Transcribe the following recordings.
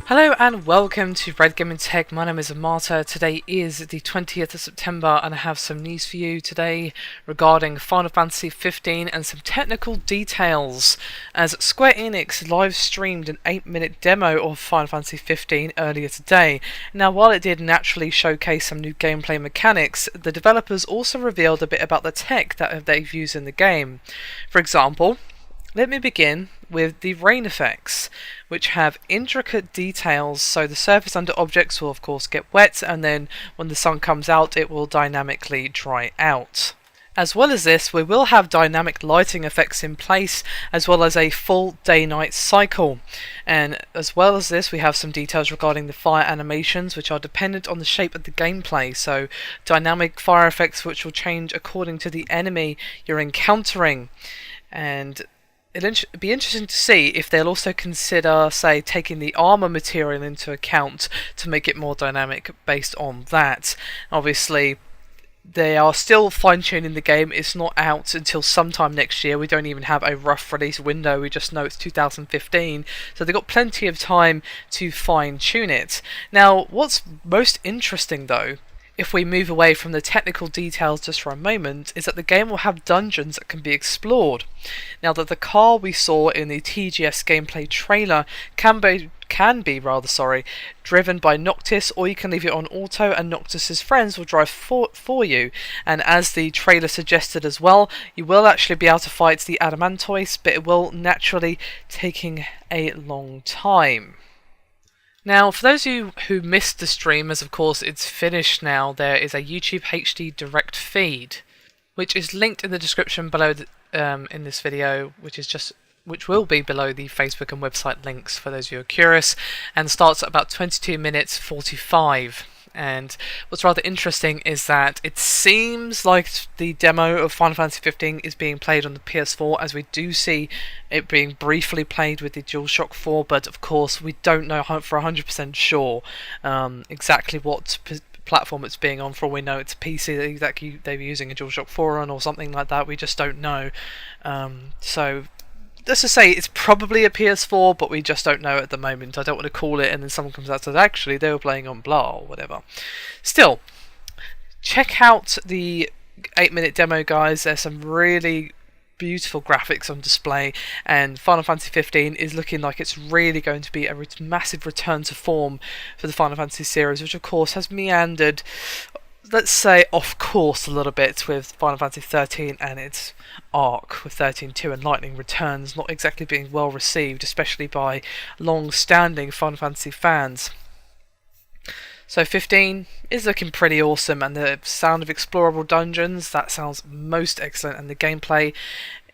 Hello and welcome to Red Gaming Tech. My name is Amata. Today is the 20th of September and I have some news for you today regarding Final Fantasy 15 and some technical details, as Square Enix live streamed an 8-minute demo of Final Fantasy 15 earlier today. Now, while it did naturally showcase some new gameplay mechanics, the developers also revealed a bit about the tech that they've used in the game. For example, let me begin with the rain effects, which have intricate details. So the surface under objects will of course get wet, and then when the sun comes out it will dynamically dry out. As well as this, we will have dynamic lighting effects in place, as well as a full day-night cycle. And as well as this, we have some details regarding the fire animations, which are dependent on the shape of the gameplay. So dynamic fire effects which will change according to the enemy you're encountering. And it'll be interesting to see if they'll also consider, say, taking the armor material into account to make it more dynamic based on that. Obviously, they are still fine-tuning the game. It's not out until sometime next year. We don't even have a rough release window. We just know it's 2015. So they've got plenty of time to fine-tune it. Now, what's most interesting, though, if we move away from the technical details just for a moment, is that the game will have dungeons that can be explored. Now, that the car we saw in the TGS gameplay trailer can be driven by Noctis, or you can leave it on auto and Noctis's friends will drive for you. And as the trailer suggested as well, you will actually be able to fight the Adamantoise, but it will naturally taking a long time. Now, for those of you who missed the stream, as of course it's finished now, there is a YouTube HD direct feed, which is linked in the description below in this video, which will be below the Facebook and website links for those of you who are curious, and starts at about 22 minutes 45. And what's rather interesting is that it seems like the demo of Final Fantasy 15 is being played on the PS4, as we do see it being briefly played with the DualShock 4, but of course we don't know for 100% sure exactly what platform it's being on. For all we know, it's a PC that they were using a DualShock 4 on or something like that. We just don't know. So let's just say it's probably a PS4, but we just don't know at the moment. I don't want to call it and then someone comes out and says, actually, they were playing on blah or whatever. Still, check out the 8-minute demo, guys. There's some really beautiful graphics on display, and Final Fantasy 15 is looking like it's really going to be a massive return to form for the Final Fantasy series, which of course has meandered, let's say, off course a little bit with Final Fantasy 13 and its arc with 13-2 and Lightning Returns not exactly being well received, especially by long-standing Final Fantasy fans. So 15 is looking pretty awesome, and the sound of explorable dungeons, that sounds most excellent, and the gameplay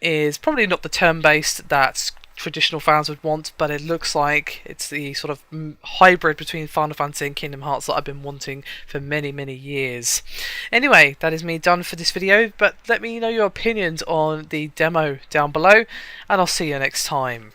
is probably not the turn-based that traditional fans would want, but it looks like it's the sort of hybrid between Final Fantasy and Kingdom Hearts that I've been wanting for many years. Anyway, that is me done for this video, but let me know your opinions on the demo down below, and I'll see you next time.